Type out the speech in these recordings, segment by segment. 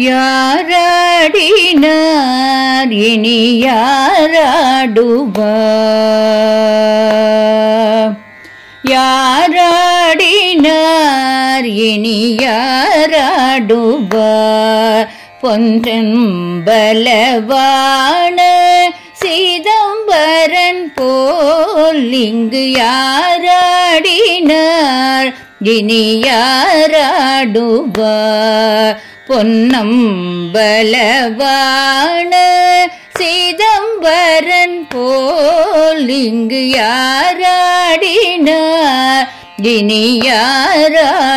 யாராடினார் இனி யாராடுவார்? யாராடினார் இனி யாராடுவார்? பொன்றம்பலவான சிதம்பரன் போல் இங்கு யாராடினார் இனி யாராடுவார்? பொன்னம்பலவான சிதம்பரன் போல் இங்கு யாராடினார் இனி யாராடுவார்?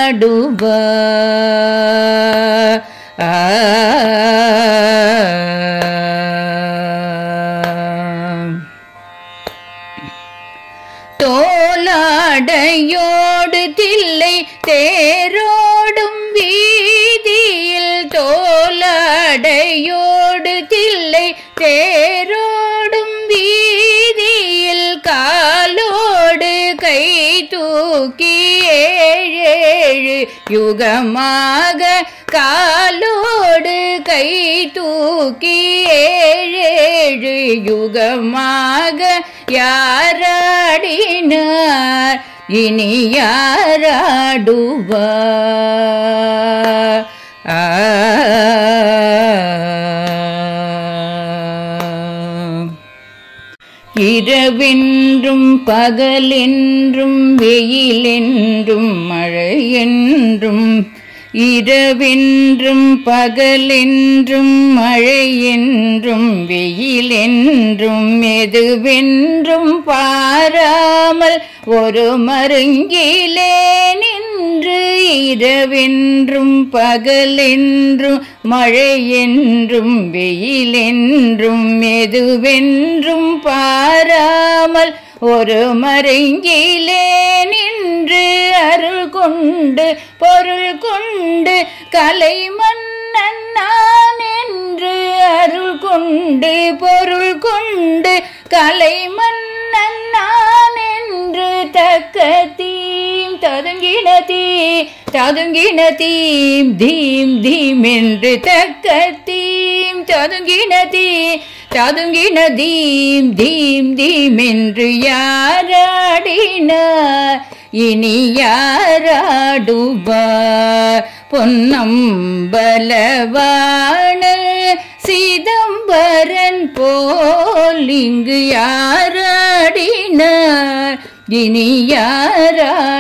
தோளாடையோடு தில்லை தேரோடும் வீதியில், தோளாடையோடு தில்லை தேரோடும் வீதியில், காலோடு கை தூக்கி ஏழேழு யுகமாக, காலோடு கை தூக்கி ஏழேழு யுகமாக யாராடினார் இனி யாராடுவார்? இரவென்றும் பகலென்றும் வெயிலென்றும் மழையென்றும், இரவென்றும் பகலென்றும் மழையென்றும் வெயிலென்றும் எதுவென்றும் பாராமல் ஒரு மருங்கிலே நின்று, இரவென்றும் பகலென்றும் மழையென்றும் வெயிலென்றும் எதுவென்றும் பாராமல் ஒரு மருங்கிலே நின்று, அருள் கொண்டு பொருள் கொண்டு கலை மன்னன் நான் என்று, அருள் கொண்டு பொருள் கொண்டு கலை மன்னன் நான் என்று, தக்க தீம் ததுங்கின ததுங்கின தீம் தீம் தீம் என்று, தக்க தீம் ததுங்கின ததுங்கின தீம் தீம் தீம் என்று யாராடினார் இனி யாராடுவார்? பொன்னம்பலவான சிதம்பரன் போல் இங்கு யாராடினார் இனி யாராடுவார்?